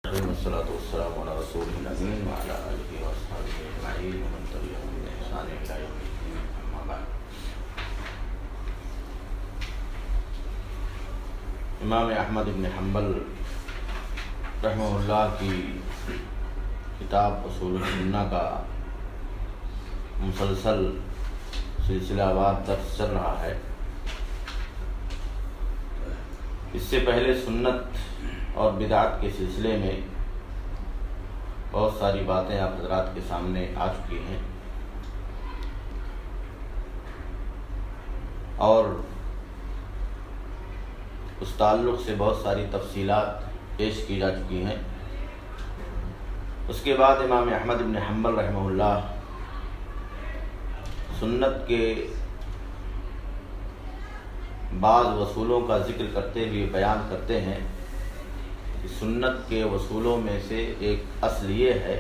الرحیم والصلاة والسلام علی رسول الامین وعلی آلہ واصحابہ اجمعین ومن تبعهم بإحسان الی یوم الدین، اما بعد۔ امام احمد بن حنبل رحمہ اللہ کی کتاب اصول السنہ کا مسلسل سلسلہ وار درس چل رہا ہے۔ اس سے پہلے سنت اور بدعت کے سلسلے میں بہت ساری باتیں آپ حضرات کے سامنے آ چکی ہیں، اور اس تعلق سے بہت ساری تفصیلات پیش کی جا چکی ہیں۔ اس کے بعد امام احمد بن حنبل رحمہ اللہ سنت کے بعض اصولوں کا ذکر کرتے ہوئے بیان کرتے ہیں کہ سنت کے اصولوں میں سے ایک اصل یہ ہے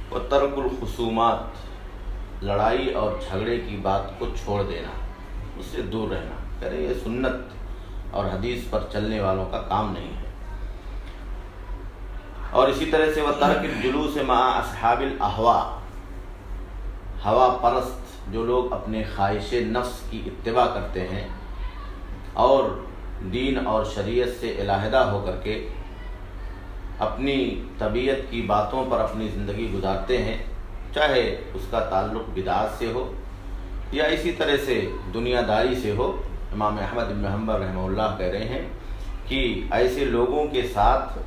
وہ ترک الخصومات، لڑائی اور جھگڑے کی بات کو چھوڑ دینا، اس سے دور رہنا۔ کرے یہ سنت اور حدیث پر چلنے والوں کا کام نہیں ہے۔ اور اسی طرح سے وہ ترک الجلوس مع اصحاب الاہواء، ہوا پرست جو لوگ اپنے خواہش نفس کی اتباع کرتے ہیں اور دین اور شریعت سے علیحدہ ہو کر کے اپنی طبیعت کی باتوں پر اپنی زندگی گزارتے ہیں، چاہے اس کا تعلق بدعات سے ہو یا اسی طرح سے دنیا داری سے ہو۔ امام احمد بن حنبل رحمہ اللہ کہہ رہے ہیں کہ ایسے لوگوں کے ساتھ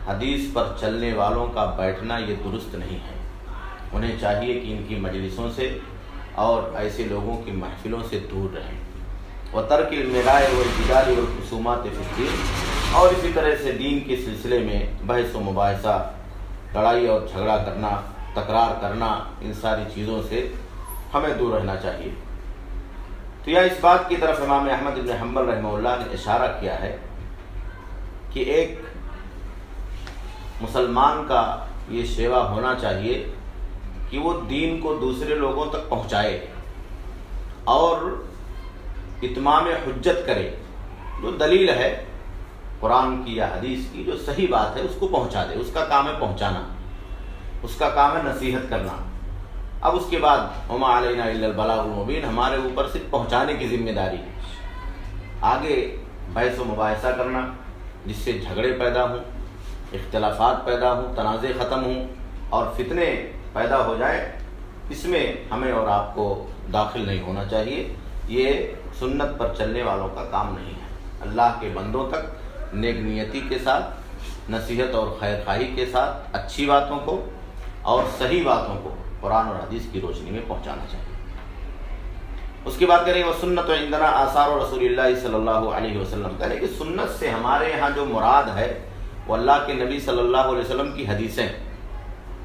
حدیث پر چلنے والوں کا بیٹھنا یہ درست نہیں ہے۔ انہیں چاہیے کہ ان کی مجلسوں سے اور ایسے لوگوں کی محفلوں سے دور رہیں۔ وترک المراء والجدال والخصومات فی الدین، اور اسی طرح سے دین کے سلسلے میں بحث و مباحثہ، لڑائی اور جھگڑا کرنا، تکرار کرنا، ان ساری چیزوں سے ہمیں دور رہنا چاہیے۔ تو یہ اس بات کی طرف امام احمد بن حنبل رحمہ اللہ نے اشارہ کیا ہے کہ ایک مسلمان کا یہ شیوا ہونا چاہیے کہ وہ دین کو دوسرے لوگوں تک پہنچائے اور اتمام حجت کرے۔ جو دلیل ہے قرآن کی یا حدیث کی، جو صحیح بات ہے اس کو پہنچا دے۔ اس کا کام ہے پہنچانا، اس کا کام ہے نصیحت کرنا۔ اب اس کے بعد وما علینا الا البلاغ المبین، ہمارے اوپر صرف پہنچانے کی ذمہ داری ہے۔ آگے بحث و مباحثہ کرنا جس سے جھگڑے پیدا ہوں، اختلافات پیدا ہوں، تنازع ختم ہوں اور فتنے پیدا ہو جائیں، اس میں ہمیں اور آپ کو داخل نہیں ہونا چاہیے۔ یہ سنت پر چلنے والوں کا کام نہیں ہے۔ اللہ کے بندوں تک نیک نیتی کے ساتھ، نصیحت اور خیر خواہی کے ساتھ اچھی باتوں کو اور صحیح باتوں کو قرآن اور حدیث کی روشنی میں پہنچانا چاہیے۔ اس کی بات کریں وہ سنت عندنا آثار رسول اللہ صلی اللہ علیہ وسلم، کہہ رہے کہ سنت سے ہمارے ہاں جو مراد ہے وہ اللہ کے نبی صلی اللہ علیہ وسلم کی حدیثیں۔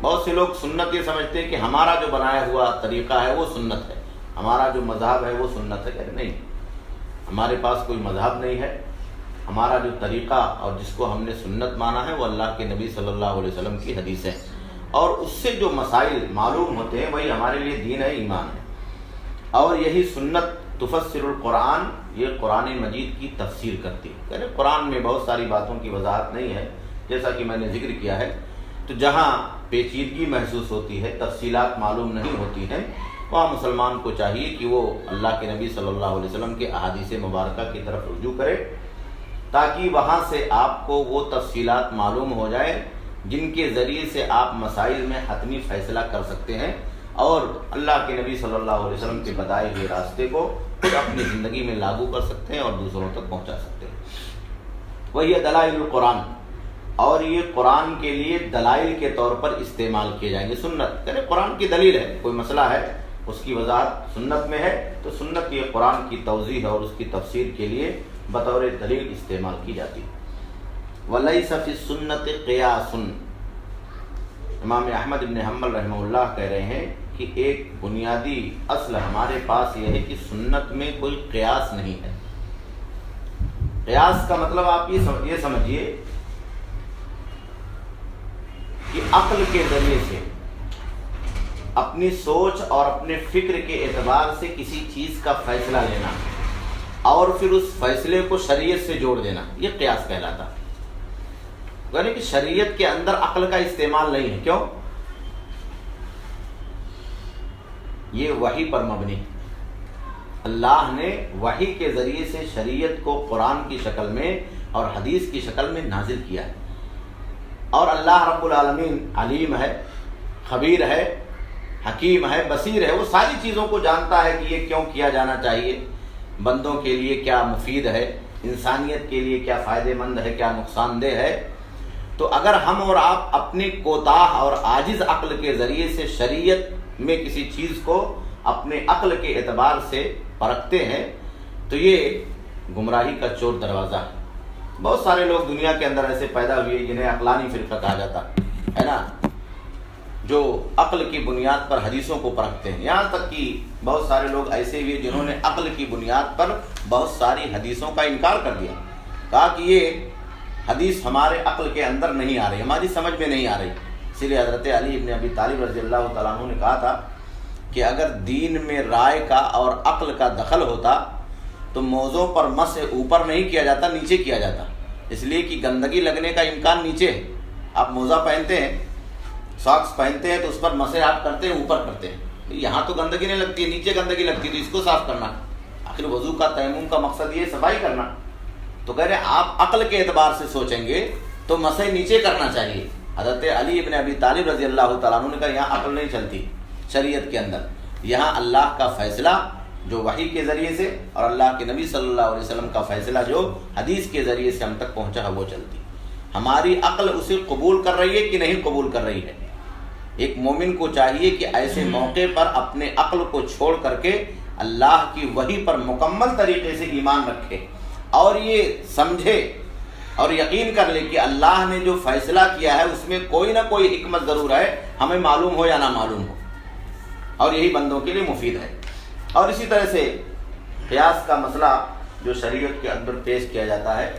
بہت سے لوگ سنت یہ سمجھتے ہیں کہ ہمارا جو بنایا ہوا طریقہ ہے وہ سنت ہے، ہمارا جو مذہب ہے وہ سنت ہے۔ کہتے نہیں، ہمارے پاس کوئی مذہب نہیں ہے۔ ہمارا جو طریقہ اور جس کو ہم نے سنت مانا ہے وہ اللہ کے نبی صلی اللہ علیہ وسلم کی حدیثیں، اور اس سے جو مسائل معلوم ہوتے ہیں وہی ہمارے لیے دین ہے، ایمان ہے۔ اور یہی سنت تفسر القرآن، یہ قرآن مجید کی تفسیر کرتی ہے۔ یعنی قرآن میں بہت ساری باتوں کی وضاحت نہیں ہے، جیسا کہ میں نے ذکر کیا ہے، تو جہاں پیچیدگی محسوس ہوتی ہے، تفصیلات معلوم نہیں ہوتی ہیں، وہاں مسلمان کو چاہیے کہ وہ اللہ کے نبی صلی اللہ علیہ وسلم کے احادیث مبارکہ کی طرف رجوع کرے، تاکہ وہاں سے آپ کو وہ تفصیلات معلوم ہو جائے جن کے ذریعے سے آپ مسائل میں حتمی فیصلہ کر سکتے ہیں اور اللہ کے نبی صلی اللہ علیہ وسلم کے بتائے ہوئے راستے کو خود اپنی زندگی میں لاگو کر سکتے ہیں اور دوسروں تک پہنچا سکتے ہیں۔ وہی دلائل القرآن، اور یہ قرآن کے لیے دلائل کے طور پر استعمال کیے جائیں گے۔ سنت یعنی قرآن کی دلیل ہے، کوئی مسئلہ ہے اس کی وضاحت سنت میں ہے تو سنت یہ قرآن کی توضیح اور اس کی تفسیر کے لیے بطور دلیل استعمال کی جاتی ہے۔ وَلَيْسَ فِي السُّنَّةِ قِيَاسٌ، امام احمد بن حنبل رحمہ اللہ کہہ رہے ہیں کہ ایک بنیادی اصل ہمارے پاس یہ ہے کہ سنت میں کوئی قیاس نہیں ہے۔ قیاس کا مطلب آپ یہ سمجھیے کہ عقل کے ذریعے سے اپنی سوچ اور اپنے فکر کے اعتبار سے کسی چیز کا فیصلہ لینا اور پھر اس فیصلے کو شریعت سے جوڑ دینا، یہ قیاس کہلاتا ہے۔ یعنی کہ شریعت کے اندر عقل کا استعمال نہیں ہے. کیوں؟ یہ وحی پر مبنی. اللہ نے وحی کے ذریعے سے شریعت کو قرآن کی شکل میں اور حدیث کی شکل میں نازل کیا ہے. اور اللہ رب العالمین علیم ہے، خبیر ہے، حکیم ہے، بصیر ہے. وہ ساری چیزوں کو جانتا ہے کہ یہ کیوں کیا جانا چاہیے، بندوں کے لیے کیا مفید ہے، انسانیت کے لیے کیا فائدہ مند ہے، کیا نقصان دہ ہے. تو اگر ہم اور آپ اپنی کوتاہ اور عاجز عقل کے ذریعے سے شریعت میں کسی چیز کو اپنے عقل کے اعتبار سے پرکھتے ہیں تو یہ گمراہی کا چور دروازہ ہے. بہت سارے لوگ دنیا کے اندر ایسے پیدا ہوئے جنہیں عقلانی فرقہ کہا جاتا ہے نا، جو عقل کی بنیاد پر حدیثوں کو پرکھتے ہیں. یہاں تک کہ بہت سارے لوگ ایسے ہوئے جنہوں نے عقل کی بنیاد پر بہت ساری حدیثوں کا انکار کر دیا، کہا کہ یہ حدیث ہمارے عقل کے اندر نہیں آ رہی، ہماری سمجھ میں نہیں آ رہی. اسی لیے حضرت علی ابن ابی طالب رضی اللہ تعالیٰ عنہ نے کہا تھا کہ اگر دین میں رائے کا اور عقل کا دخل ہوتا تو موضوع پر مسح اوپر نہیں کیا جاتا، نیچے کیا جاتا. اس لیے کہ گندگی لگنے کا امکان نیچے ہے. آپ موزہ پہنتے ہیں، ساکس پہنتے ہیں تو اس پر مسح آپ کرتے ہیں، اوپر کرتے ہیں. یہاں تو گندگی نہیں لگتی ہے، نیچے گندگی لگتی ہے، تو اس کو صاف کرنا. آخر وضو کا تیمم کا مقصد یہ صفائی کرنا. تو کہہ رہے ہیں آپ عقل کے اعتبار سے سوچیں گے تو مسح نیچے کرنا چاہیے. حضرت علی ابن ابی طالب رضی اللہ تعالیٰ عنہ نے کہا یہاں عقل نہیں چلتی شریعت کے اندر، یہاں اللہ کا فیصلہ جو وحی کے ذریعے سے اور اللہ کے نبی صلی اللہ علیہ وسلم کا فیصلہ جو حدیث کے ذریعے سے ہم تک پہنچا ہے وہ چلتی. ہماری عقل اسے قبول کر رہی ہے کہ نہیں قبول کر رہی ہے. ایک مومن کو چاہیے کہ ایسے موقع پر اپنے عقل کو چھوڑ کر کے اللہ کی وحی پر مکمل طریقے سے ایمان رکھے اور یہ سمجھے اور یقین کر لے کہ اللہ نے جو فیصلہ کیا ہے اس میں کوئی نہ کوئی حکمت ضرور ہے، ہمیں معلوم ہو یا نہ معلوم ہو، اور یہی بندوں کے لیے مفید ہے. اور اسی طرح سے قیاس کا مسئلہ جو شریعت کے اندر پیش کیا جاتا ہے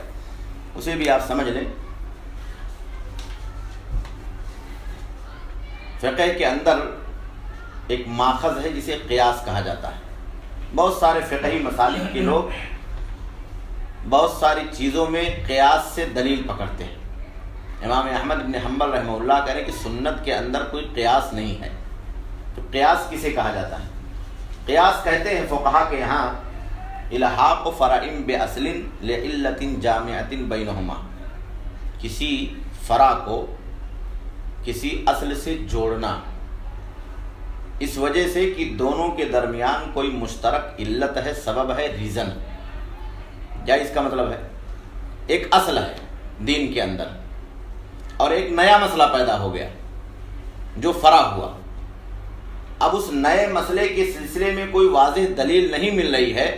اسے بھی آپ سمجھ لیں. فقہ کے اندر ایک ماخذ ہے جسے قیاس کہا جاتا ہے. بہت سارے فقہی مسالک کے لوگ بہت ساری چیزوں میں قیاس سے دلیل پکڑتے ہیں. امام احمد بن حنبل رحمہ اللہ کہہ رہے ہیں کہ سنت کے اندر کوئی قیاس نہیں ہے. تو قیاس کسے کہا جاتا ہے؟ قیاس کہتے ہیں فقہا کے یہاں الحاق فرع باصل لعلۃ جامعۃ بینہما، کسی فرع کو کسی اصل سے جوڑنا اس وجہ سے کہ دونوں کے درمیان کوئی مشترک علت ہے، سبب ہے، ریزن. کیا اس کا مطلب ہے؟ ایک اصل ہے دین کے اندر اور ایک نیا مسئلہ پیدا ہو گیا جو فرع ہوا. اب اس نئے مسئلے کے سلسلے میں کوئی واضح دلیل نہیں مل رہی ہے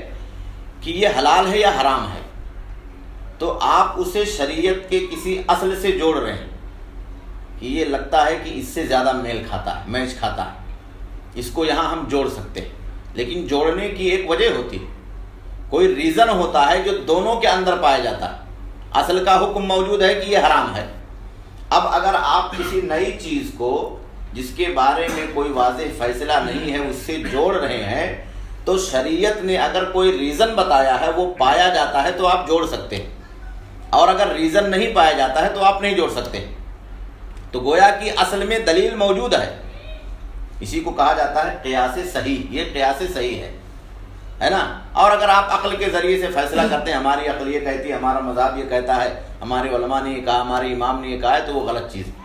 کہ یہ حلال ہے یا حرام ہے، تو آپ اسے شریعت کے کسی اصل سے جوڑ رہے ہیں کہ یہ لگتا ہے کہ اس سے زیادہ میل کھاتا ہے، میچ کھاتا ہے، اس کو یہاں ہم جوڑ سکتے ہیں. لیکن جوڑنے کی ایک وجہ ہوتی ہے، کوئی ریزن ہوتا ہے جو دونوں کے اندر پایا جاتا ہے. اصل کا حکم موجود ہے کہ یہ حرام ہے. اب اگر آپ کسی نئی چیز کو جس کے بارے میں کوئی واضح فیصلہ نہیں ہے اس سے جوڑ رہے ہیں تو شریعت نے اگر کوئی ریزن بتایا ہے وہ پایا جاتا ہے تو آپ جوڑ سکتے ہیں، اور اگر ریزن نہیں پایا جاتا ہے تو آپ نہیں جوڑ سکتے. تو گویا کہ اصل میں دلیل موجود ہے. اسی کو کہا جاتا ہے قیاس صحیح. یہ قیاس صحیح ہے نا. اور اگر آپ عقل کے ذریعے سے فیصلہ کرتے ہیں ہماری عقل یہ کہتی ہے، ہمارا مذہب یہ کہتا ہے، ہمارے علماء نے یہ کہا، ہمارے امام نے یہ کہا ہے، تو وہ غلط چیز ہے.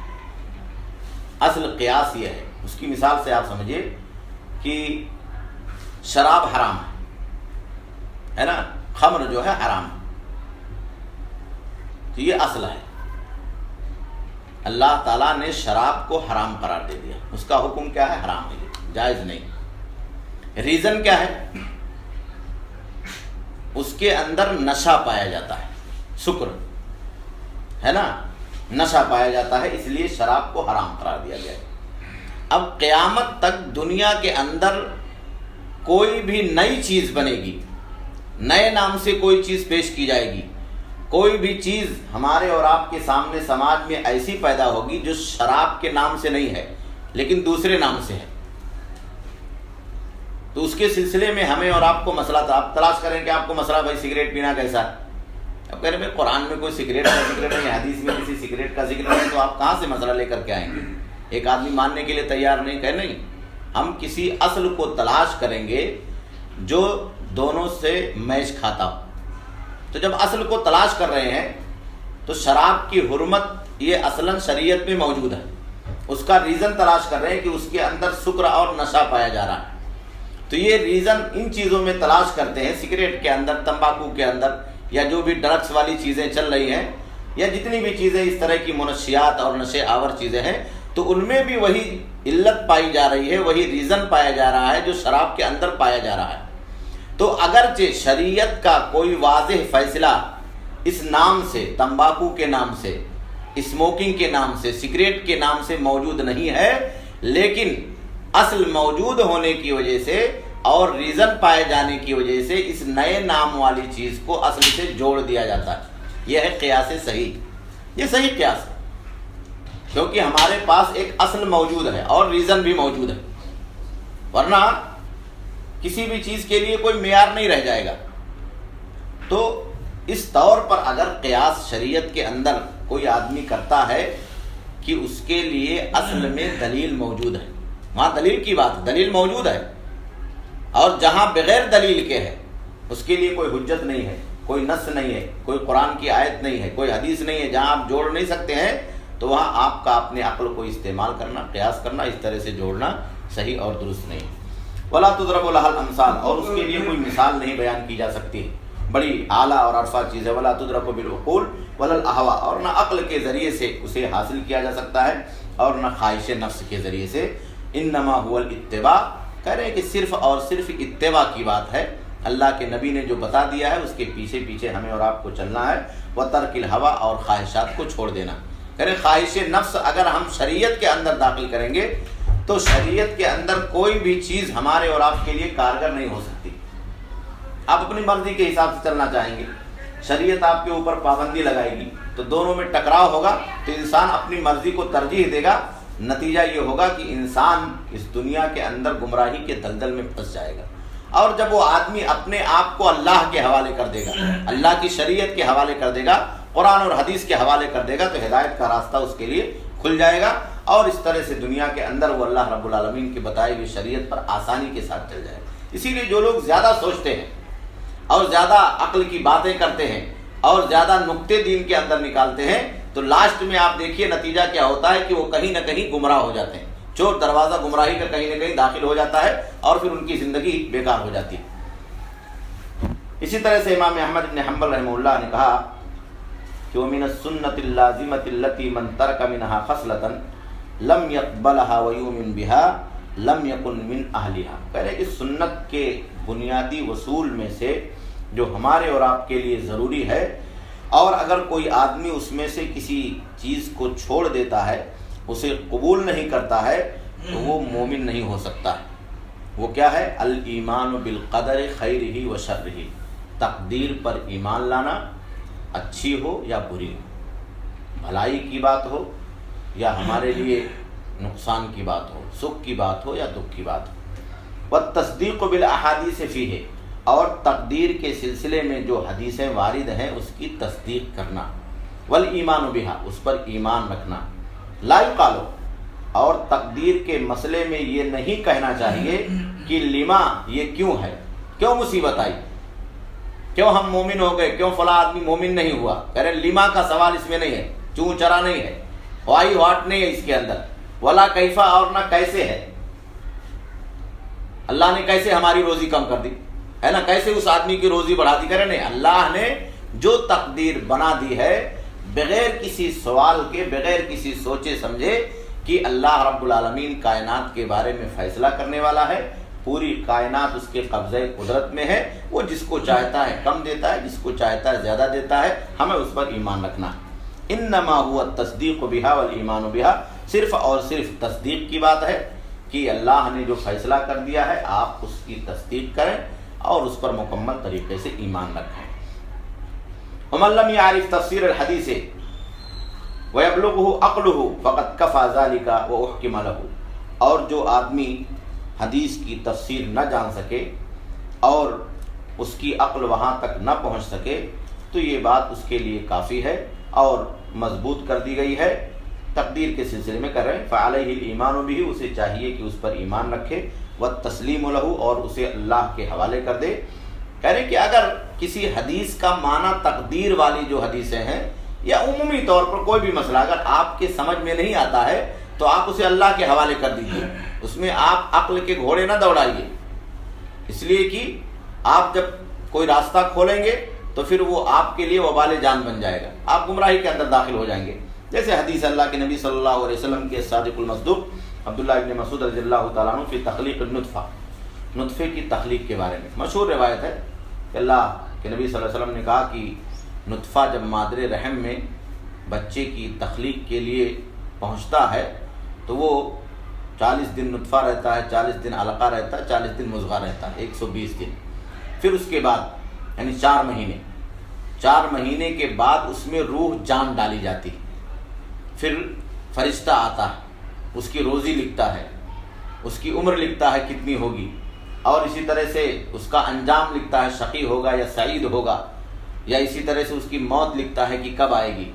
اصل قیاس یہ ہے. اس کی مثال سے آپ سمجھیے کہ شراب حرام ہے نا، خمر جو ہے حرام ہے. تو یہ اصل ہے. اللہ تعالیٰ نے شراب کو حرام قرار دے دیا. اس کا حکم کیا ہے؟ حرام ہے، جائز نہیں. ریزن کیا ہے؟ اس کے اندر نشہ پایا جاتا ہے، سکر ہے نا، نشہ پایا جاتا ہے، اس لیے شراب کو حرام قرار دیا گیا ہے. اب قیامت تک دنیا کے اندر کوئی بھی نئی چیز بنے گی، نئے نام سے کوئی چیز پیش کی جائے گی، کوئی بھی چیز ہمارے اور آپ کے سامنے سماج میں ایسی پیدا ہوگی جو شراب کے نام سے نہیں ہے لیکن دوسرے نام سے ہے، تو اس کے سلسلے میں ہمیں اور آپ کو مسئلہ آپ تلاش کریں کہ آپ کو مسئلہ بھائی سگریٹ پینا کیسا ہے، اب کہہ رہے بھائی قرآن میں کوئی سگریٹ کا ذکر نہیں، حدیث میں کسی سگریٹ کا ذکر نہیں، تو آپ کہاں سے مسئلہ لے کر کے آئیں گے؟ ایک آدمی ماننے کے لیے تیار نہیں، کہ نہیں ہم کسی اصل کو تلاش کریں گے جو دونوں سے میچ کھاتا ہو۔ تو جب اصل کو تلاش کر رہے ہیں تو شراب کی حرمت یہ اصلاً شریعت میں موجود ہے، اس کا ریزن تلاش کر رہے ہیں کہ اس کے اندر سکر اور نشہ پایا جا رہا ہے، تو یہ ریزن ان چیزوں میں تلاش کرتے ہیں، سگریٹ کے اندر، تمباکو کے اندر، یا جو بھی ڈرگس والی چیزیں چل رہی ہیں، یا جتنی بھی چیزیں اس طرح کی منشیات اور نشے آور چیزیں ہیں، تو ان میں بھی وہی علت پائی جا رہی ہے، وہی ریزن پایا جا رہا ہے جو شراب کے اندر پایا جا رہا ہے۔ تو اگرچہ شریعت کا کوئی واضح فیصلہ اس نام سے، تمباکو کے نام سے، اسموکنگ کے نام سے، سگریٹ کے نام سے موجود نہیں ہے، لیکن اصل موجود ہونے کی وجہ سے اور ریزن پائے جانے کی وجہ سے اس نئے نام والی چیز کو اصل سے جوڑ دیا جاتا ہے۔ یہ ہے قیاس صحیح، یہ صحیح قیاس ہے، کیونکہ ہمارے پاس ایک اصل موجود ہے اور ریزن بھی موجود ہے، ورنہ کسی بھی چیز کے لیے کوئی معیار نہیں رہ جائے گا۔ تو اس طور پر اگر قیاس شریعت کے اندر کوئی آدمی کرتا ہے کہ اس کے لیے اصل میں دلیل موجود ہے، وہاں دلیل کی بات، دلیل موجود ہے، اور جہاں بغیر دلیل کے ہے اس کے لیے کوئی حجت نہیں ہے، کوئی نص نہیں ہے، کوئی قرآن کی آیت نہیں ہے، کوئی حدیث نہیں ہے، جہاں آپ جوڑ نہیں سکتے ہیں تو وہاں آپ کا اپنے عقل کو استعمال کرنا، قیاس کرنا، اس طرح سے جوڑنا صحیح اور درست نہیں۔ وَلَا تُضْرَبُ لَهَا الْأَمْثَالُ، اور اس کے لیے کوئی مثال نہیں بیان کی جا سکتی، بڑی اعلیٰ اور عرفہ چیز ہے۔ وَلَا تُضْرَبُ بِالْعُقُولِ وَلَا الْأَهْوَاءِ، اور نہ عقل کے ذریعے سے اسے حاصل کیا جا سکتا ہے اور نہ خواہش نفس کے ذریعے سے۔ اِنَّمَا هُوَ الْاتِّبَاعُ، کہہ رہے ہیں کہ صرف اور صرف اتباع کی بات ہے، اللہ کے نبی نے جو بتا دیا ہے اس کے پیچھے پیچھے ہمیں اور آپ کو چلنا ہے۔ وَتَرْكِ الْهَوَىٰ، اور خواہشات کو چھوڑ دینا۔ کہہ رہے خواہش نفس اگر ہم شریعت کے اندر داخل کریں گے تو شریعت کے اندر کوئی بھی چیز ہمارے اور آپ کے لیے کارگر نہیں ہو سکتی۔ آپ اپنی مرضی کے حساب سے چلنا چاہیں گے، شریعت آپ کے اوپر پابندی لگائے گی تو دونوں میں ٹکراؤ ہوگا، تو انسان اپنی مرضی کو ترجیح دے گا، نتیجہ یہ ہوگا کہ انسان اس دنیا کے اندر گمراہی کے دلدل میں پھنس جائے گا۔ اور جب وہ آدمی اپنے آپ کو اللہ کے حوالے کر دے گا، اللہ کی شریعت کے حوالے کر دے گا، قرآن اور حدیث کے حوالے کر دے گا، تو ہدایت کا راستہ اس کے لیے کھل جائے گا، اور اس طرح سے دنیا کے اندر وہ اللہ رب العالمین کی بتائی ہوئی شریعت پر آسانی کے ساتھ چل جائے گا۔ اسی لیے جو لوگ زیادہ سوچتے ہیں اور زیادہ عقل کی باتیں کرتے ہیں اور زیادہ نقطے دین کے اندر نکالتے ہیں، تو لاسٹ میں آپ دیکھیے نتیجہ کیا ہوتا ہے کہ وہ کہیں نہ کہیں گمراہ ہو جاتے ہیں، چور دروازہ گمراہی کا کہیں نہ کہیں داخل ہو جاتا ہے اور پھر ان کی زندگی بیکار ہو جاتی ہے۔ اسی طرح سے امام احمد بن حنبل رحمہ اللہ نے کہا کہ وَمِنَ السُّنَّةِ اللَّازِمَةِ الَّتِي مَنْ تَرَكَ مِنْهَا خَصْلَةً لَمْ يَقْبَلَهَا وَيُؤْمِنْ بِهَا لَمْ يَكُنْ مِنْ أَهْلِهَا۔ کہہ رہے کہ سنت کے بنیادی اصول میں سے جو ہمارے اور آپ کے لیے ضروری ہے، اور اگر کوئی آدمی اس میں سے کسی چیز کو چھوڑ دیتا ہے، اسے قبول نہیں کرتا ہے، تو وہ مومن نہیں ہو سکتا ہے۔ وہ کیا ہے؟ الایمان بالقدر خیرہ و شرہ، تقدیر پر ایمان لانا، اچھی ہو یا بری ہو، بھلائی کی بات ہو یا ہمارے لیے نقصان کی بات ہو، سکھ کی بات ہو یا دکھ کی بات ہو۔ والتصدیق بالاحادیث فیہ، اور تقدیر کے سلسلے میں جو حدیثیں وارد ہیں اس کی تصدیق کرنا۔ والایمان بہا، اس پر ایمان رکھنا۔ لا یقال، اور تقدیر کے مسئلے میں یہ نہیں کہنا چاہیے کہ لما، یہ کیوں ہے، کیوں مصیبت آئی، کیوں ہم مومن ہو گئے، کیوں فلاں آدمی مومن نہیں ہوا۔ کہہ رہے لما کا سوال اس میں نہیں ہے، چوں چرا نہیں ہے، وائی واٹ نہیں ہے اس کے اندر، ولا کیفا، اور نہ کیسے ہے، اللہ نے کیسے ہماری روزی کم کر دی ہے نا، کیسے اس آدمی کی روزی بڑھا دی۔ کہہ رہے نہیں، اللہ نے جو تقدیر بنا دی ہے بغیر کسی سوال کے، بغیر کسی سوچے سمجھے، کہ اللہ رب العالمین کائنات کے بارے میں فیصلہ کرنے والا ہے، پوری کائنات اس کے قبضے قدرت میں ہے، وہ جس کو چاہتا ہے کم دیتا ہے، جس کو چاہتا ہے زیادہ دیتا ہے، ہمیں اس پر ایمان رکھنا ہے۔ انما هو التصدیق بہا والایمان بہا، صرف اور صرف تصدیق کی بات ہے کہ اللہ نے جو فیصلہ کر دیا ہے آپ اس کی تصدیق کریں اور اس پر مکمل طریقے سے ایمان رکھیں۔ ومن لم يعرف تفسیر الحدیث وَيَبْلُغُهُ عَقْلُهُ فَقَدْ كَفَى ذَلِكَ وَأُحْكِمَ لَهُ، اور جو آدمی حدیث کی تفسیر نہ جان سکے اور اس کی عقل وہاں تک نہ پہنچ سکے، تو یہ بات اس کے لیے کافی ہے اور مضبوط کر دی گئی ہے۔ تقدیر کے سلسلے میں کر رہے ہیں فعلیہ الایمان بھی، اسے چاہیے کہ اس پر ایمان رکھے، والتسلیم لہ، اور اسے اللہ کے حوالے کر دے۔ کہہ رہے کہ اگر کسی حدیث کا معنی تقدیر والی جو حدیثیں ہیں یا عمومی طور پر کوئی بھی مسئلہ اگر آپ کے سمجھ میں نہیں آتا ہے تو آپ اسے اللہ کے حوالے کر دیجیے، اس میں آپ عقل کے گھوڑے نہ دوڑائیے، اس لیے کہ آپ جب کوئی راستہ کھولیں گے تو پھر وہ آپ کے لیے وبال جان بن جائے گا، آپ گمراہی کے اندر داخل ہو جائیں گے۔ جیسے حدیث اللہ کے نبی صلی اللہ علیہ وسلم کے صادق المصدوق عبداللہ ابن مسعود رضی اللہ تعالیٰ عنہ فی تخلیق النطفہ، نطفے کی تخلیق کے بارے میں مشہور روایت ہے کہ اللہ کے نبی صلی اللہ علیہ وسلم نے کہا کہ نطفہ جب مادر رحم میں بچے کی تخلیق کے لیے پہنچتا ہے تو وہ 40 دن نطفہ رہتا ہے، 40 دن علقہ رہتا ہے، 40 دن مضغہ رہتا ہے، 120 دن۔ پھر اس کے بعد یعنی 4 مہینے کے بعد اس میں روح جان ڈالی جاتی، پھر فرشتہ آتا ہے، اس کی روزی لکھتا ہے، اس کی عمر لکھتا ہے کتنی ہوگی، اور اسی طرح سے اس کا انجام لکھتا ہے، شقی ہوگا یا سعید ہوگا، یا اسی طرح سے اس کی موت لکھتا ہے کہ کب آئے گی۔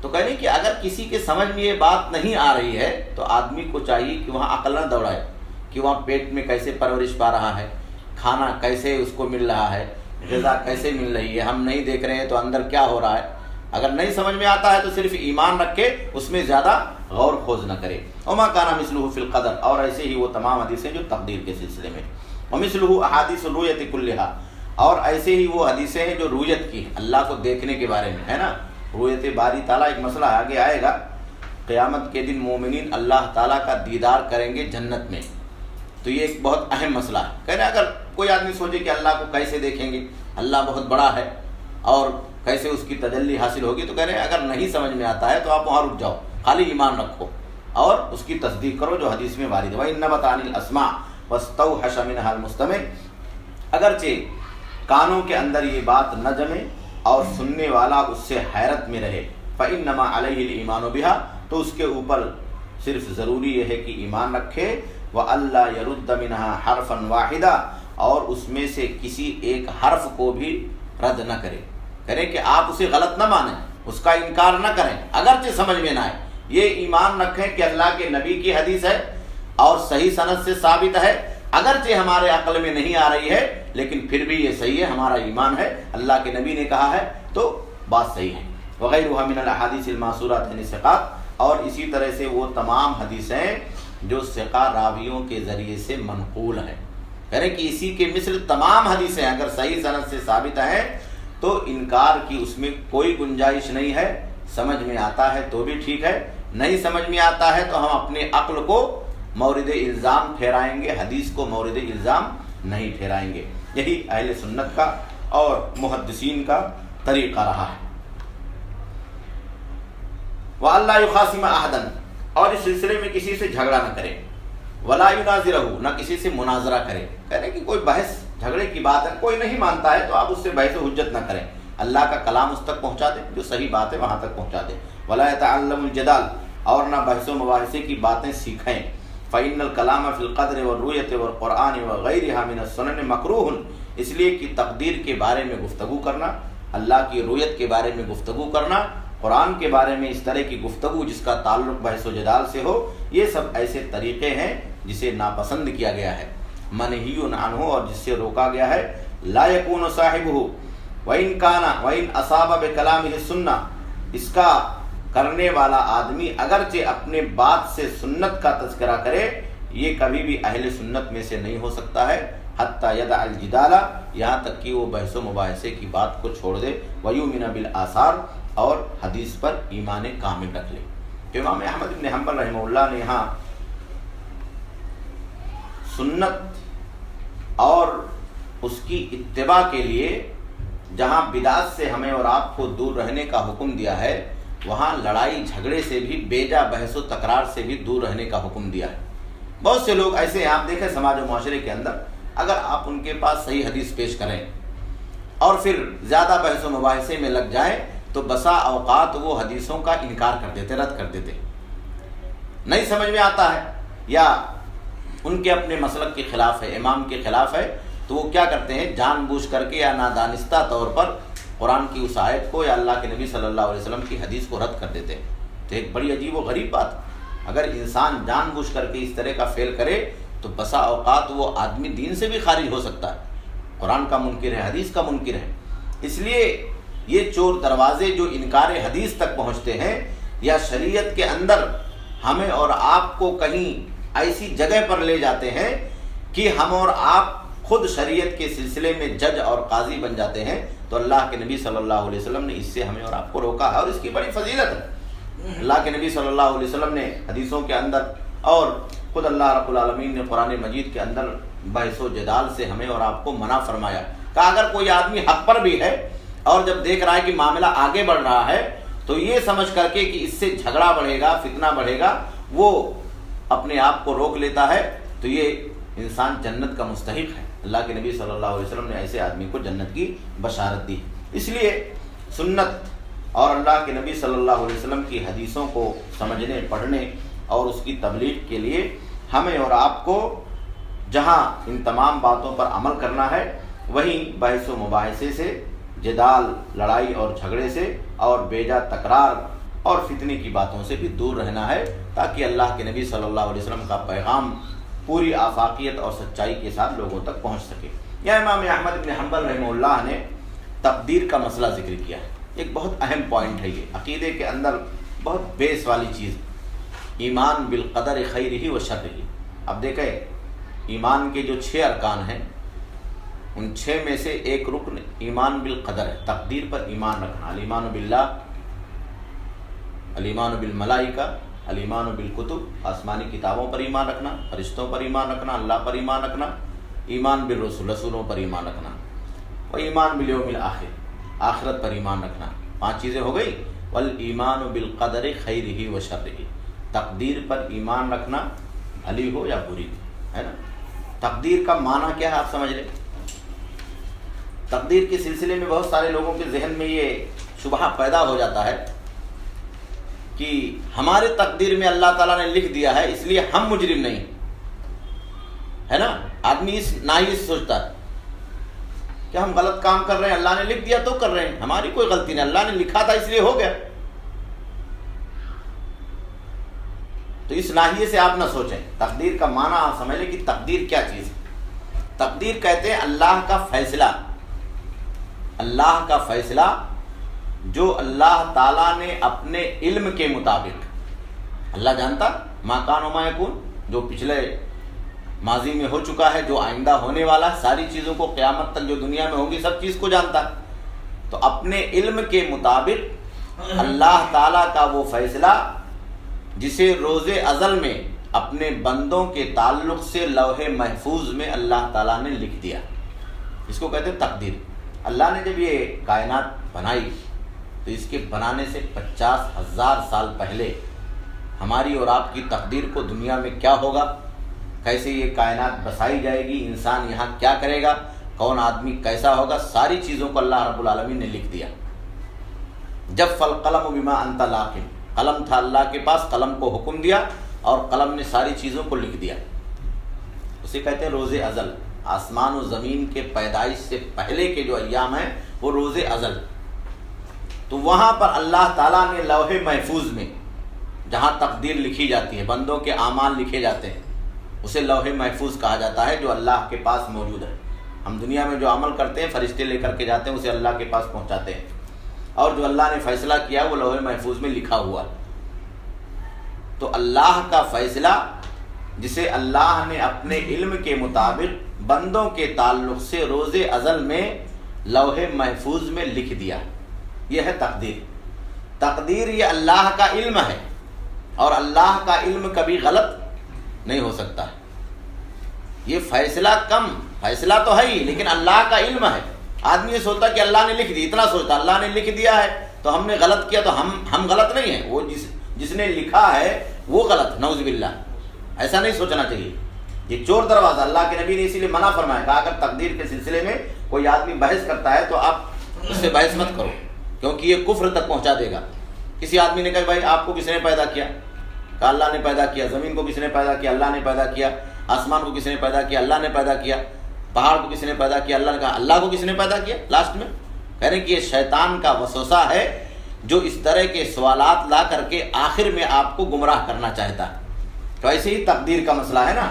تو کہنے کہ اگر کسی کے سمجھ میں یہ بات نہیں آ رہی ہے تو آدمی کو چاہیے کہ وہاں عقل نہ دوڑائے کہ وہاں پیٹ میں کیسے پرورش پا رہا ہے، کھانا کیسے اس کو مل رہا ہے، غذا کیسے مل رہی ہے، ہم نہیں دیکھ رہے ہیں تو اندر کیا ہو رہا ہے۔ اگر نہیں سمجھ میں آتا ہے تو صرف ایمان رکھ کے اس میں زیادہ غور خوض نہ کرے۔ وما کان مثلہ فی القدر، اور ایسے ہی وہ تمام حدیثیں جو تقدیر کے سلسلے میں، ومثلہ احادیث الرؤیۃ کلھا، اور ایسے ہی وہ حدیثیں ہیں جو رؤیت کی، اللہ کو دیکھنے کے بارے میں ہے نا، رؤیت باری تعالیٰ ایک مسئلہ آگے آئے گا، قیامت کے دن مومنین اللہ تعالیٰ کا دیدار کریں گے جنت میں، تو یہ ایک بہت اہم مسئلہ ہے۔ کہہ رہے ہیں اگر کوئی آدمی سوچے کہ اللہ کو کیسے دیکھیں گے، اللہ بہت بڑا ہے اور کیسے اس کی تجلی حاصل ہوگی، تو کہہ رہے ہیں اگر نہیں سمجھ میں آتا ہے تو آپ وہاں رک جاؤ، خالی ایمان رکھو اور اس کی تصدیق کرو جو حدیث میں وارد ہے۔ وَإِنَّ نَبَتَ عَنِ الْأَسْمَاءِ وَاسْتَوْحَشَ مِنْهَا الْمُسْتَمِعُ، اگرچہ کانوں کے اندر یہ بات نہ جمے اور سننے والا اس سے حیرت میں رہے، فَإِنَّمَا عَلَيْهِ الْإِيمَانُ بِهَا، تو اس کے اوپر صرف ضروری یہ ہے کہ ایمان رکھے، وَأَلَّا يَرُدَّ مِنْهَا حَرْفًا وَاحِدًا، اور اس میں سے کسی ایک حرف کو بھی رد نہ کرے، کریں کہ آپ اسے غلط نہ مانیں، اس کا انکار نہ کریں اگرچہ سمجھ میں نہ آئے، یہ ایمان رکھیں کہ اللہ کے نبی کی حدیث ہے اور صحیح سند سے ثابت ہے، اگرچہ ہمارے عقل میں نہیں آ رہی ہے لیکن پھر بھی یہ صحیح ہے، ہمارا ایمان ہے، اللہ کے نبی نے کہا ہے تو بات صحیح ہے۔ وغیرہ من الاحادیث الماثورات عن الثقات، اور اسی طرح سے وہ تمام حدیثیں جو ثقہ راویوں کے ذریعے سے منقول ہیں، کہہ رہے کہ اسی کے مثل تمام حدیثیں اگر صحیح سند سے ثابت ہیں تو انکار کی اس میں کوئی گنجائش نہیں ہے، سمجھ میں آتا ہے تو بھی ٹھیک ہے، نہیں سمجھ میں آتا ہے تو ہم اپنے عقل کو مورد الزام ٹھہرائیں گے، حدیث کو مورد الزام نہیں ٹھہرائیں گے۔ یہی اہل سنت کا اور محدثین کا طریقہ رہا ہے۔ وَأَلَّا يُخَاصِمَ أَحَدًا، اور اس سلسلے میں کسی سے جھگڑا نہ کرے، وَلَا يُنَازِرَهُ، نہ کسی سے مناظرہ کرے، کہہ رہے کہ کوئی بحث جھگڑے کی بات ہے، کوئی نہیں مانتا ہے تو آپ اس سے بحث و حجت نہ کریں، اللہ کا کلام اس تک پہنچا دیں، جو صحیح بات ہے وہاں تک پہنچا دیں۔ وَلَا يَتَعَلَّمُ الْجَدَالَ، اور نہ بحث و مباحثے کی باتیں سیکھیں۔ فَإِنَّ الْكَلَامَ فِي الْقَدْرِ وَالرُّؤْيَةِ وَالْقُرْآنِ وَغَيْرِهَا مِنَ السُّنَنِ مَكْرُوهٌ، اس لیے کہ تقدیر کے بارے میں گفتگو کرنا، اللہ کی رؤیت کے بارے میں گفتگو کرنا، قرآن کے بارے میں اس طرح کی گفتگو جس کا تعلق بحث و جدال سے ہو، یہ سب ایسے طریقے ہیں جسے ناپسند کیا گیا ہے، منہی عنہ، اور جس سے روکا گیا ہے۔ لا یکون صاحبہ وَإِن كَانَ وَإِن أَصَابَ بِكَلَامِهِ السُّنَّةَ، اس کا کرنے والا آدمی اگرچہ اپنے بات سے سنت کا تذکرہ کرے، یہ کبھی بھی اہل سنت میں سے نہیں ہو سکتا ہے، حتیٰ یدع الجدال، یہاں تک کہ وہ بحث و مباحثے کی بات کو چھوڑ دے، ویؤمن بالآثار، اور حدیث پر ایمان کامل رکھ لے۔ کہ امام احمد بن حنبل رحمہ اللہ نے یہاں سنت اور اس کی اتباع کے لیے جہاں بدعت سے ہمیں اور آپ کو دور رہنے کا حکم دیا ہے، وہاں لڑائی جھگڑے سے بھی، بیجا بحث و تکرار سے بھی دور رہنے کا حکم دیا ہے۔ بہت سے لوگ ایسے ہیں، آپ دیکھیں سماج و معاشرے کے اندر، اگر آپ ان کے پاس صحیح حدیث پیش کریں اور پھر زیادہ بحث و مباحثے میں لگ جائیں تو بسا اوقات وہ حدیثوں کا انکار کر دیتے، رد کر دیتے، نہیں سمجھ میں آتا ہے یا ان کے اپنے مسلک کے خلاف ہے، امام کے خلاف ہے، تو وہ کیا کرتے ہیں، جان بوجھ کر کے یا نادانستہ طور پر قرآن کی اس آیت کو یا اللہ کے نبی صلی اللہ علیہ وسلم کی حدیث کو رد کر دیتے ہیں۔ تو ایک بڑی عجیب و غریب بات، اگر انسان جان بوجھ کر کے اس طرح کا فعل کرے تو بسا اوقات وہ آدمی دین سے بھی خارج ہو سکتا ہے، قرآن کا منکر ہے، حدیث کا منکر ہے۔ اس لیے یہ چور دروازے جو انکار حدیث تک پہنچتے ہیں یا شریعت کے اندر ہمیں اور آپ کو کہیں ایسی جگہ پر لے جاتے ہیں کہ ہم اور آپ خود شریعت کے سلسلے میں جج اور قاضی بن جاتے ہیں، تو اللہ کے نبی صلی اللہ علیہ وسلم نے اس سے ہمیں اور آپ کو روکا ہے، اور اس کی بڑی فضیلت ہے۔ اللہ کے نبی صلی اللہ علیہ وسلم نے حدیثوں کے اندر اور خود اللہ رب العالمین نے قرآن مجید کے اندر بحث و جدال سے ہمیں اور آپ کو منع فرمایا، کہا اگر کوئی آدمی حق پر بھی ہے اور جب دیکھ رہا ہے کہ معاملہ آگے بڑھ رہا ہے تو یہ سمجھ کر کے کہ اس سے جھگڑا بڑھے گا، فتنہ بڑھے گا، وہ اپنے آپ کو روک لیتا ہے، تو یہ انسان جنت کا مستحق ہے۔ اللہ کے نبی صلی اللہ علیہ وسلم نے ایسے آدمی کو جنت کی بشارت دی۔ اس لیے سنت اور اللہ کے نبی صلی اللہ علیہ وسلم کی حدیثوں کو سمجھنے، پڑھنے اور اس کی تبلیغ کے لیے ہمیں اور آپ کو جہاں ان تمام باتوں پر عمل کرنا ہے، وہیں بحث و مباحثے سے، جدال، لڑائی اور جھگڑے سے اور بیجا تکرار اور فتنے کی باتوں سے بھی دور رہنا ہے، تاکہ اللہ کے نبی صلی اللہ علیہ وسلم کا پیغام پوری آفاقیت اور سچائی کے ساتھ لوگوں تک پہنچ سکے۔ یا امام احمد بن حنبل رحمہ اللہ نے تقدیر کا مسئلہ ذکر کیا ہے، ایک بہت اہم پوائنٹ ہے، یہ عقیدے کے اندر بہت بیس والی چیز، ایمان بالقدر خیرہ و شرہ۔ اب دیکھیں ایمان کے جو 6 ارکان ہیں، ان 6 میں سے ایک رکن ایمان بالقدر ہے، تقدیر پر ایمان رکھنا، الایمان باللہ، الایمان بالملائکہ، الایمان بالکتب، آسمانی کتابوں پر ایمان رکھنا، فرشتوں پر ایمان رکھنا، اللہ پر ایمان رکھنا، ایمان بالرسول، رسولوں پر ایمان رکھنا، اور ایمان بالیوم الآخر، آخرت پر ایمان رکھنا۔ 5 چیزیں ہو گئی۔ والایمان بالقدر خیرہ و شرہ، تقدیر پر ایمان رکھنا، بھلی ہو یا بری ہے نا۔ تقدیر کا معنی کیا ہے آپ سمجھ لیں۔ تقدیر کے سلسلے میں بہت سارے لوگوں کے ذہن میں یہ شبہ پیدا ہو جاتا ہے کہ ہمارے تقدیر میں اللہ تعالیٰ نے لکھ دیا ہے، اس لیے ہم مجرم نہیں، ہے نا۔ آدمی اس ناہید سوچتا ہے کہ ہم غلط کام کر رہے ہیں، اللہ نے لکھ دیا تو کر رہے ہیں، ہماری کوئی غلطی نہیں، اللہ نے لکھا تھا اس لیے ہو گیا۔ تو اس ناحیے سے آپ نہ سوچیں، تقدیر کا معنی آپ سمجھ لیں کہ تقدیر کیا چیز ہے۔ تقدیر کہتے ہیں اللہ کا فیصلہ، اللہ کا فیصلہ جو اللہ تعالیٰ نے اپنے علم کے مطابق، اللہ جانتا ما کان و ما یکون، جو پچھلے ماضی میں ہو چکا ہے، جو آئندہ ہونے والا، ساری چیزوں کو قیامت تک جو دنیا میں ہوگی سب چیز کو جانتا ہے۔ تو اپنے علم کے مطابق اللہ تعالیٰ کا وہ فیصلہ جسے روز ازل میں اپنے بندوں کے تعلق سے لوح محفوظ میں اللہ تعالیٰ نے لکھ دیا، اس کو کہتے ہیں تقدیر۔ اللہ نے جب یہ کائنات بنائی تو اس کے بنانے سے 50,000 سال پہلے ہماری اور آپ کی تقدیر کو دنیا میں کیا ہوگا، کیسے یہ کائنات بسائی جائے گی، انسان یہاں کیا کرے گا، کون آدمی کیسا ہوگا، ساری چیزوں کو اللہ رب العالمین نے لکھ دیا۔ جب فالقلم بما انت لاقم، قلم تھا اللہ کے پاس، قلم کو حکم دیا اور قلم نے ساری چیزوں کو لکھ دیا، اسے کہتے ہیں روز ازل۔ آسمان و زمین کے پیدائش سے پہلے کے جو ایام ہیں وہ روز ازل۔ تو وہاں پر اللہ تعالیٰ نے لوح محفوظ میں جہاں تقدیر لکھی جاتی ہے، بندوں کے اعمال لکھے جاتے ہیں، اسے لوح محفوظ کہا جاتا ہے، جو اللہ کے پاس موجود ہے۔ ہم دنیا میں جو عمل کرتے ہیں فرشتے لے کر کے جاتے ہیں، اسے اللہ کے پاس پہنچاتے ہیں، اور جو اللہ نے فیصلہ کیا وہ لوح محفوظ میں لکھا ہوا۔ تو اللہ کا فیصلہ جسے اللہ نے اپنے علم کے مطابق بندوں کے تعلق سے روز ازل میں لوح محفوظ میں لکھ دیا، یہ ہے تقدیر۔ تقدیر یہ اللہ کا علم ہے، اور اللہ کا علم کبھی غلط نہیں ہو سکتا۔ یہ فیصلہ فیصلہ تو ہے ہی، لیکن اللہ کا علم ہے۔ آدمی یہ سوچتا کہ اللہ نے لکھ دی، اتنا سوچتا اللہ نے لکھ دیا ہے تو ہم نے غلط کیا، تو ہم غلط نہیں ہیں، وہ جس نے لکھا ہے وہ غلط، نعوذ باللہ، ایسا نہیں سوچنا چاہیے۔ یہ چور دروازہ اللہ کے نبی نے اسی لیے منع فرمایا، کہا اگر تقدیر کے سلسلے میں کوئی آدمی بحث کرتا ہے تو آپ اس سے بحث مت کرو، کیونکہ یہ کفر تک پہنچا دے گا۔ کسی آدمی نے کہا بھائی آپ کو کس نے پیدا کیا، کہا اللہ نے پیدا کیا۔ زمین کو کس نے پیدا کیا، اللہ نے پیدا کیا۔ آسمان کو کس نے پیدا کیا، اللہ نے پیدا کیا۔ پہاڑ کو کس نے پیدا کیا، اللہ نے کہا اللہ کو کس نے پیدا کیا لاسٹ میں، کہہ رہے ہیں کہ یہ شیطان کا وسوسہ ہے جو اس طرح کے سوالات لا کر کے آخر میں آپ کو گمراہ کرنا چاہتا ہے۔ تو ایسے ہی تقدیر کا مسئلہ ہے نا،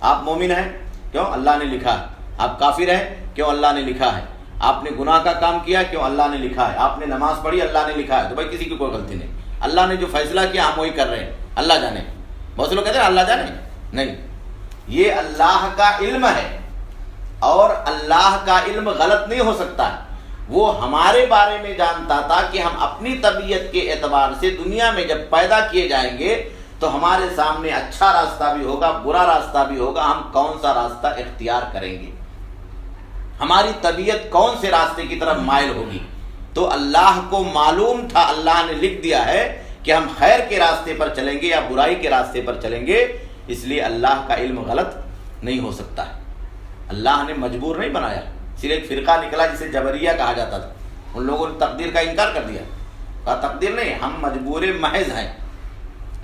آپ مومن ہیں کیوں؟ اللہ نے لکھا ہے۔ آپ کافر ہیں کیوں؟ اللہ نے لکھا ہے۔ آپ نے گناہ کا کام کیا کیوں؟ اللہ نے لکھا ہے۔ آپ نے نماز پڑھی، اللہ نے لکھا ہے۔ تو بھائی کسی کی کوئی غلطی نہیں، اللہ نے جو فیصلہ کیا ہم وہی کر رہے ہیں، اللہ جانے۔ بہت سے لوگ کہتے ہیں اللہ جانے، نہیں، یہ اللہ کا علم ہے، اور اللہ کا علم غلط نہیں ہو سکتا ہے۔ وہ ہمارے بارے میں جانتا تھا کہ ہم اپنی طبیعت کے اعتبار سے دنیا میں جب پیدا کیے جائیں گے تو ہمارے سامنے اچھا راستہ بھی ہوگا، برا راستہ بھی ہوگا، ہم کون سا راستہ اختیار کریں گے، ہماری طبیعت کون سے راستے کی طرف مائل ہوگی۔ تو اللہ کو معلوم تھا، اللہ نے لکھ دیا ہے کہ ہم خیر کے راستے پر چلیں گے یا برائی کے راستے پر چلیں گے، اس لیے اللہ کا علم غلط نہیں ہو سکتا ہے۔ اللہ نے مجبور نہیں بنایا۔ صرف ایک فرقہ نکلا جسے جبریہ کہا جاتا تھا، ان لوگوں نے تقدیر کا انکار کر دیا، کہا تقدیر نہیں، ہم مجبور محض ہیں،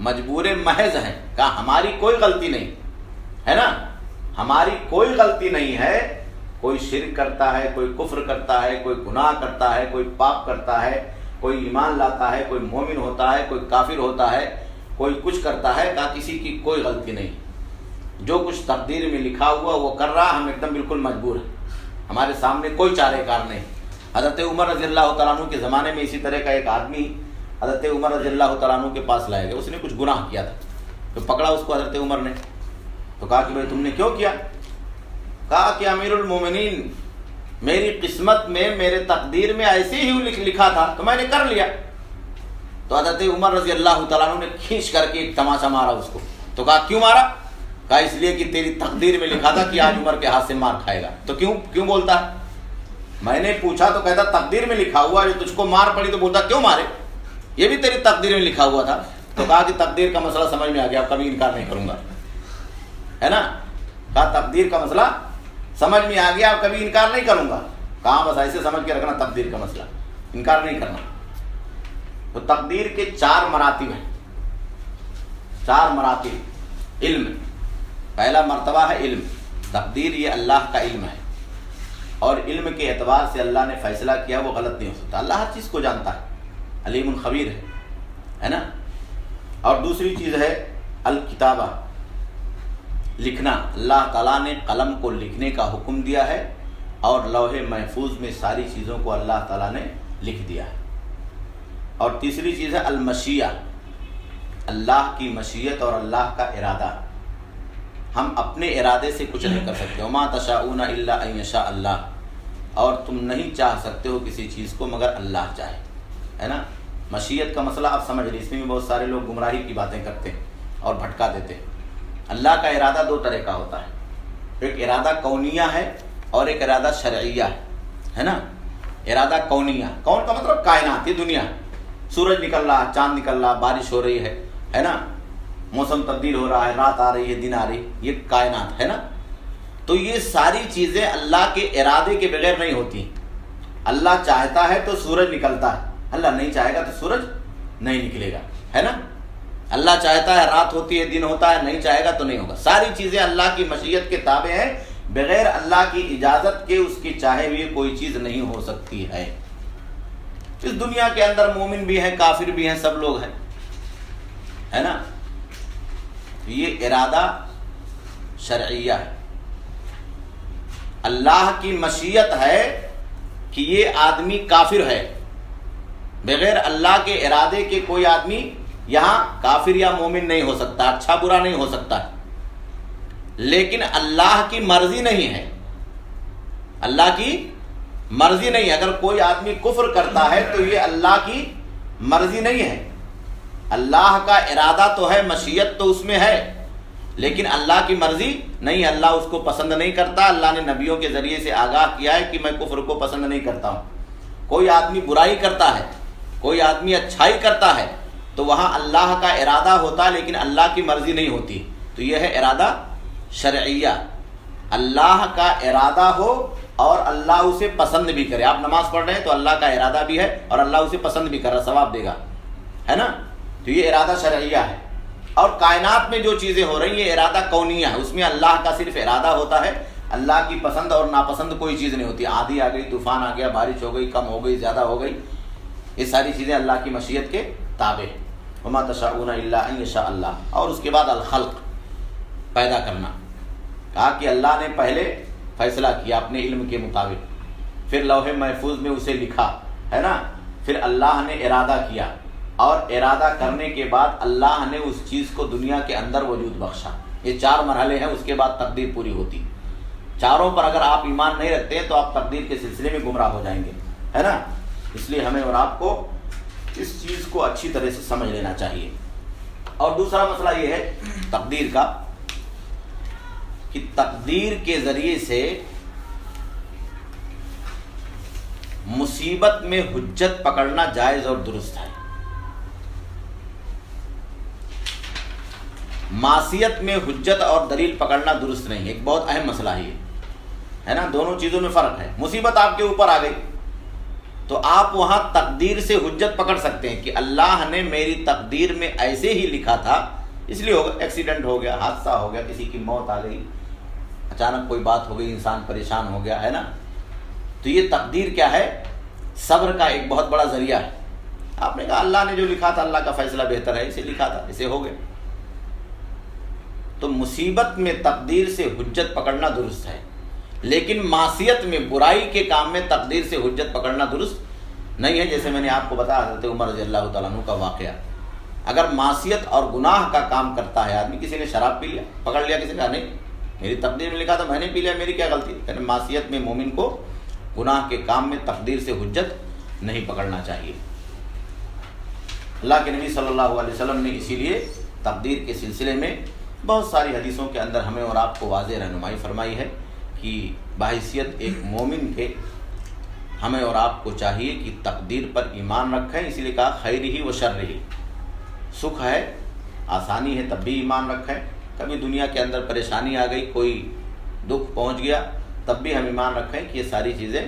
مجبور محض ہیں، کہا ہماری کوئی غلطی نہیں ہے نا، ہماری کوئی غلطی نہیں ہے۔ کوئی شرک کرتا ہے، کوئی کفر کرتا ہے، کوئی گناہ کرتا ہے، کوئی پاپ کرتا ہے، کوئی ایمان لاتا ہے، کوئی مومن ہوتا ہے، کوئی کافر ہوتا ہے، کوئی کچھ کرتا ہے، کہا کسی کی کوئی غلطی نہیں، جو کچھ تقدیر میں لکھا ہوا وہ کر رہا، ہم ایک دم بالکل مجبور ہیں، ہمارے سامنے کوئی چارے کار نہیں۔ حضرت عمر رضی اللہ تعالیٰ عنہ کے زمانے میں اسی طرح کا ایک آدمی حضرت عمر رضی اللہ تعالیٰ عنہ کے پاس لائے گئے، اس نے کچھ گناہ کیا تھا، تو پکڑا اس کو حضرت عمر نے، تو کہا کہ بھائی تم نے کیوں کیا؟ کہا کہ امیر المومنین، میری قسمت میں، میرے تقدیر میں ایسے ہی لکھا تھا تو میں نے کر لیا۔ تو حضرت عمر رضی اللہ تعالیٰ عنہ نے کھینچ کر کے ایک تماشا مارا اس کو، تو کہا کیوں مارا؟ کہا اس لیے کہ تیری تقدیر میں لکھا تھا کہ آج عمر کے ہاتھ سے مار کھائے گا، تو کیوں بولتا ہے؟ میں نے پوچھا تو کہتا تقدیر میں لکھا ہوا، جو تجھ کو مار پڑی تو بولتا کیوں مارے، یہ بھی تیری تقدیر میں لکھا ہوا تھا۔ تو کہا کہ تقدیر کا مسئلہ سمجھ میں آ گیا، اب کبھی انکار نہیں کروں گا، ہے نا، کہا تقدیر کا مسئلہ سمجھ میں آ گیا، اب کبھی انکار نہیں کروں گا۔ کہاں بس ایسے سمجھ کے رکھنا تقدیر کا مسئلہ، انکار نہیں کرنا۔ تو تقدیر کے 4 مراتب ہیں، 4 مراتب۔ علم، پہلا مرتبہ ہے علم، تقدیر یہ اللہ کا علم ہے، اور علم کے اعتبار سے اللہ نے فیصلہ کیا وہ غلط نہیں ہو سکتا۔ اللہ ہر چیز کو جانتا ہے، علیم الخبیر ہے نا۔ اور دوسری چیز ہے الکتابہ، لکھنا، اللہ تعالیٰ نے قلم کو لکھنے کا حکم دیا ہے، اور لوح محفوظ میں ساری چیزوں کو اللہ تعالیٰ نے لکھ دیا ہے۔ اور تیسری چیز ہے المشیہ، اللہ کی مشیت اور اللہ کا ارادہ، ہم اپنے ارادے سے کچھ نہیں کر سکتے، وما تشاءون الا ان یشاء اللہ، اور تم نہیں چاہ سکتے ہو کسی چیز کو مگر اللہ چاہے، ہے نا۔ مشیت کا مسئلہ آپ سمجھ لیں، اس میں بھی بہت سارے لوگ گمراہی کی باتیں کرتے ہیں اور بھٹکا دیتے ہیں۔ اللہ کا ارادہ 2 طرح کا ہوتا ہے، ایک ارادہ کونیہ ہے اور ایک ارادہ شرعیہ ہے نا۔ ارادہ کونیہ، کون کا مطلب کائنات، یہ دنیا، سورج نکل رہا، چاند نکل رہا، بارش ہو رہی ہے نا، موسم تبدیل ہو رہا ہے، رات آ رہی ہے، دن آ رہی، یہ کائنات ہے نا۔ تو یہ ساری چیزیں اللہ کے ارادے کے بغیر نہیں ہوتی۔ اللہ چاہتا ہے تو سورج نکلتا ہے، اللہ نہیں چاہے گا تو سورج نہیں نکلے گا، ہے نا۔ اللہ چاہتا ہے رات ہوتی ہے، دن ہوتا ہے، نہیں چاہے گا تو نہیں ہوگا۔ ساری چیزیں اللہ کی مشیت کے تابع ہیں، بغیر اللہ کی اجازت کے اس کی چاہے ہوئے کوئی چیز نہیں ہو سکتی ہے۔ اس دنیا کے اندر مومن بھی ہیں، کافر بھی ہیں، سب لوگ ہیں، ہے نا۔ یہ ارادہ شرعیہ ہے۔ اللہ کی مشیت ہے کہ یہ آدمی کافر ہے، بغیر اللہ کے ارادے کے کوئی آدمی یہاں کافر یا مومن نہیں ہو سکتا، اچھا برا نہیں ہو سکتا، لیکن اللہ کی مرضی نہیں ہے، اللہ کی مرضی نہیں ہے۔ اگر کوئی آدمی کفر کرتا ہے تو یہ اللہ کی مرضی نہیں ہے، اللہ کا ارادہ تو ہے، مشیت تو اس میں ہے، لیکن اللہ کی مرضی نہیں، اللہ اس کو پسند نہیں کرتا۔ اللہ نے نبیوں کے ذریعے سے آگاہ کیا ہے کہ میں کفر کو پسند نہیں کرتا ہوں۔ کوئی آدمی برائی کرتا ہے، کوئی آدمی اچھائی کرتا ہے، تو وہاں اللہ کا ارادہ ہوتا لیکن اللہ کی مرضی نہیں ہوتی، تو یہ ہے ارادہ شرعیہ۔ اللہ کا ارادہ ہو اور اللہ اسے پسند بھی کرے، آپ نماز پڑھ رہے ہیں تو اللہ کا ارادہ بھی ہے اور اللہ اسے پسند بھی کر رہا، ثواب دے گا، ہے نا۔ تو یہ ارادہ شرعیہ ہے۔ اور کائنات میں جو چیزیں ہو رہی ہیں ارادہ کونیہ ہے، اس میں اللہ کا صرف ارادہ ہوتا ہے، اللہ کی پسند اور ناپسند کوئی چیز نہیں ہوتی. آندھی آ گئی، طوفان آ گیا، بارش ہو گئی، کم ہو گئی، زیادہ ہو گئی، یہ ساری چیزیں اللہ کی مشیت کے تابع ہیں. وما تشاءون الا ان یشاء اللہ. اور اس کے بعد الخلق، پیدا کرنا. کہا کہ اللہ نے پہلے فیصلہ کیا اپنے علم کے مطابق، پھر لوح محفوظ میں اسے لکھا ہے نا، پھر اللہ نے ارادہ کیا، اور ارادہ کرنے کے بعد اللہ نے اس چیز کو دنیا کے اندر وجود بخشا. یہ 4 مرحلے ہیں، اس کے بعد تقدیر پوری ہوتی. چاروں پر اگر آپ ایمان نہیں رکھتے ہیں تو آپ تقدیر کے سلسلے میں گمراہ ہو جائیں گے، ہے نا. اس لیے ہمیں اور آپ کو اس چیز کو اچھی طرح سے سمجھ لینا چاہیے. اور دوسرا مسئلہ یہ ہے تقدیر کا کہ تقدیر کے ذریعے سے مصیبت میں حجت پکڑنا جائز اور درست ہے. معصیت میں حجت اور دلیل پکڑنا درست نہیں ہے. ایک بہت اہم مسئلہ ہے نا. دونوں چیزوں میں فرق ہے. مصیبت آپ کے اوپر آ گئی تو آپ وہاں تقدیر سے حجت پکڑ سکتے ہیں کہ اللہ نے میری تقدیر میں ایسے ہی لکھا تھا، اس لیے ہوگا. ایکسیڈنٹ ہو گیا، حادثہ ہو گیا، کسی کی موت آ گئی، اچانک کوئی بات ہو گئی، انسان پریشان ہو گیا، ہے نا. تو یہ تقدیر کیا ہے؟ صبر کا ایک بہت بڑا ذریعہ ہے. آپ نے کہا اللہ نے جو لکھا تھا، اللہ کا فیصلہ بہتر ہے، اسے لکھا تھا، اسے ہو گیا. تو مصیبت میں تقدیر سے حجت پکڑنا درست ہے، لیکن معصیت میں، برائی کے کام میں تقدیر سے حجت پکڑنا درست نہیں ہے. جیسے میں نے آپ کو بتایا حضرت عمر رضی اللہ تعالیٰ عنہ کا واقعہ. اگر معصیت اور گناہ کا کام کرتا ہے آدمی، کسی نے شراب پی لیا، پکڑ لیا، کسی نے کہا نہیں میری تقدیر میں لکھا تھا، میں نے پی لیا، میری کیا غلطی. یعنی معصیت میں مومن کو گناہ کے کام میں تقدیر سے حجت نہیں پکڑنا چاہیے. اللہ کے نبی صلی اللہ علیہ وسلم نے اسی لیے تقدیر کے سلسلے میں بہت ساری حدیثوں کے اندر ہمیں اور آپ کو واضح رہنمائی فرمائی ہے کہ بحیثیت ایک مومن کے ہمیں اور آپ کو چاہیے کہ تقدیر پر ایمان رکھیں. اسی لیے کہا خیرہ و شرہ، سکھ ہے، آسانی ہے، تب بھی ایمان رکھیں. کبھی دنیا کے اندر پریشانی آ گئی، کوئی دکھ پہنچ گیا، تب بھی ہم ایمان رکھیں کہ یہ ساری چیزیں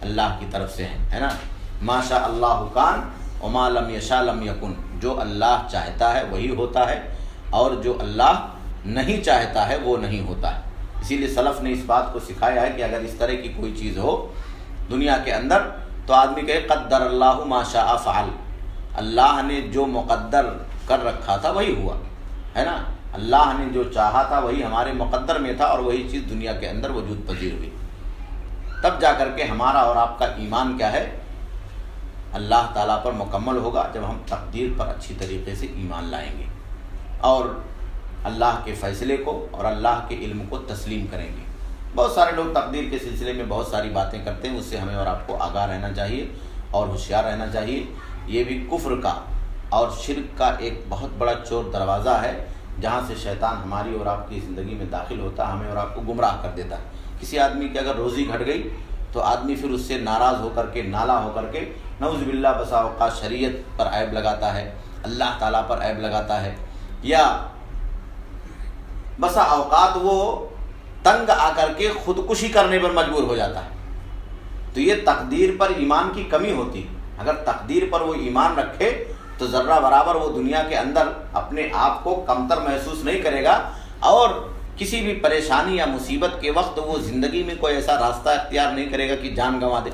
اللہ کی طرف سے ہیں، ہے نا. ما شاء اللہ کان وما لم یشاء لم یکن. جو اللہ چاہتا ہے وہی ہوتا ہے، اور جو اللہ نہیں چاہتا ہے وہ نہیں ہوتا ہے. اسی لیے سلف نے اس بات کو سکھایا ہے کہ اگر اس طرح کی کوئی چیز ہو دنیا کے اندر تو آدمی کہے قدر اللہ ما شاء فعل. اللہ نے جو مقدر کر رکھا تھا وہی ہوا، ہے نا. اللہ نے جو چاہا تھا وہی ہمارے مقدر میں تھا، اور وہی چیز دنیا کے اندر وجود پذیر ہوئی. تب جا کر کے ہمارا اور آپ کا ایمان کیا ہے؟ اللہ تعالیٰ پر مکمل ہوگا، جب ہم تقدیر پر اچھی طریقے سے ایمان لائیں گے اور اللہ کے فیصلے کو اور اللہ کے علم کو تسلیم کریں گے. بہت سارے لوگ تقدیر کے سلسلے میں بہت ساری باتیں کرتے ہیں، اس سے ہمیں اور آپ کو آگاہ رہنا چاہیے اور ہوشیار رہنا چاہیے. یہ بھی کفر کا اور شرک کا ایک بہت بڑا چور دروازہ ہے، جہاں سے شیطان ہماری اور آپ کی زندگی میں داخل ہوتا ہے، ہمیں اور آپ کو گمراہ کر دیتا ہے. کسی آدمی کی اگر روزی گھٹ گئی تو آدمی پھر اس سے ناراض ہو کر کے، نالا ہو کر کے نعوذ باللہ بسا اوقات شریعت پر عیب لگاتا ہے، اللہ تعالیٰ پر عیب لگاتا ہے، یا بسا اوقات وہ تنگ آ کر کے خودکشی کرنے پر مجبور ہو جاتا ہے. تو یہ تقدیر پر ایمان کی کمی ہوتی. اگر تقدیر پر وہ ایمان رکھے تو ذرہ برابر وہ دنیا کے اندر اپنے آپ کو کمتر محسوس نہیں کرے گا، اور کسی بھی پریشانی یا مصیبت کے وقت وہ زندگی میں کوئی ایسا راستہ اختیار نہیں کرے گا کہ جان گنوا دے.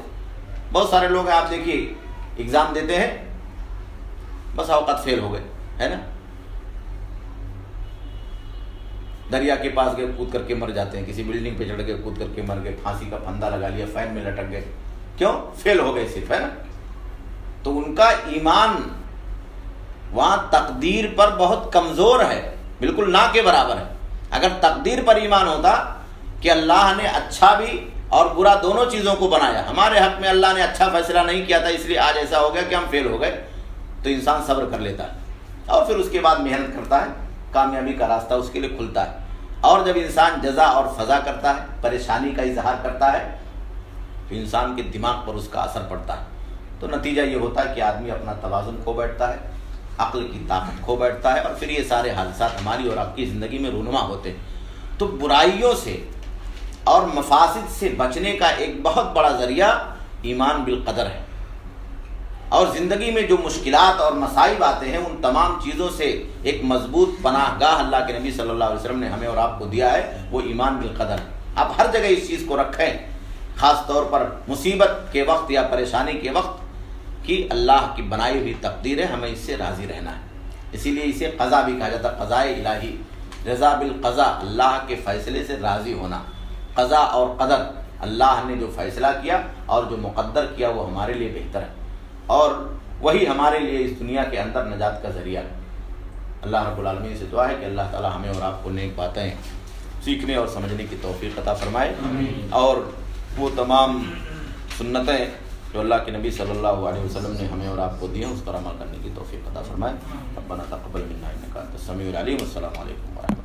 بہت سارے لوگ ہیں، آپ دیکھیے ایگزام دیتے ہیں، بس اوقات فیل ہو گئے، ہے نا. دریا کے پاس گئے، کود کر کے مر جاتے ہیں، کسی بلڈنگ پہ چڑھ گئے، کود کر کے مر گئے، پھانسی کا پھندا لگا لیا، فین میں لٹک گئے. کیوں؟ فیل ہو گئے صرف، ہے نا. تو ان کا ایمان وہاں تقدیر پر بہت کمزور ہے، بالکل نہ کے برابر ہے. اگر تقدیر پر ایمان ہوتا کہ اللہ نے اچھا بھی اور برا دونوں چیزوں کو بنایا، ہمارے حق میں اللہ نے اچھا فیصلہ نہیں کیا تھا اس لیے آج ایسا ہو گیا کہ ہم فیل ہو گئے، تو انسان صبر کر لیتا ہے اور پھر اس کے بعد محنت کرتا ہے، کامیابی کا راستہ اس کے لیے کھلتا ہے. اور جب انسان جزا اور فضا کرتا ہے، پریشانی کا اظہار کرتا ہے، تو انسان کے دماغ پر اس کا اثر پڑتا ہے. تو نتیجہ یہ ہوتا ہے کہ آدمی اپنا توازن کھو بیٹھتا ہے، عقل کی طاقت کھو بیٹھتا ہے، اور پھر یہ سارے حادثات ہماری اور آپ کی زندگی میں رونما ہوتے ہیں. تو برائیوں سے اور مفاسد سے بچنے کا ایک بہت بڑا ذریعہ ایمان بالقدر ہے. اور زندگی میں جو مشکلات اور مصائب آتے ہیں، ان تمام چیزوں سے ایک مضبوط پناہ گاہ اللہ کے نبی صلی اللہ علیہ وسلم نے ہمیں اور آپ کو دیا ہے، وہ ایمان بالقدر ہے. آپ ہر جگہ اس چیز کو رکھیں، خاص طور پر مصیبت کے وقت یا پریشانی کے وقت، کہ اللہ کی بنائی ہوئی تقدیر ہے، ہمیں اس سے راضی رہنا ہے۔ اسی لیے اسے قضا بھی کہا جاتا ہے، قضاء الہی، رضا بالقضاء، اللہ کے فیصلے سے راضی ہونا۔ قضا اور قدر، اللہ نے جو فیصلہ کیا اور جو مقدر کیا وہ ہمارے لیے بہتر ہے، اور وہی ہمارے لیے اس دنیا کے اندر نجات کا ذریعہ ہے۔ اللہ رب العالمین سے دعا ہے کہ اللہ تعالی ہمیں اور آپ کو نیک باتیں سیکھنے اور سمجھنے کی توفیق عطا فرمائے، اور وہ تمام سنتیں جو اللہ کے نبی صلی اللہ علیہ وسلم نے ہمیں اور آپ کو دی ہیں اس پر عمل کرنے کی توفیق عطا فرمائے۔ ربنا تقبل منا انک انت السمیع العلیم۔ السلام علیکم ورحمۃ اللہ۔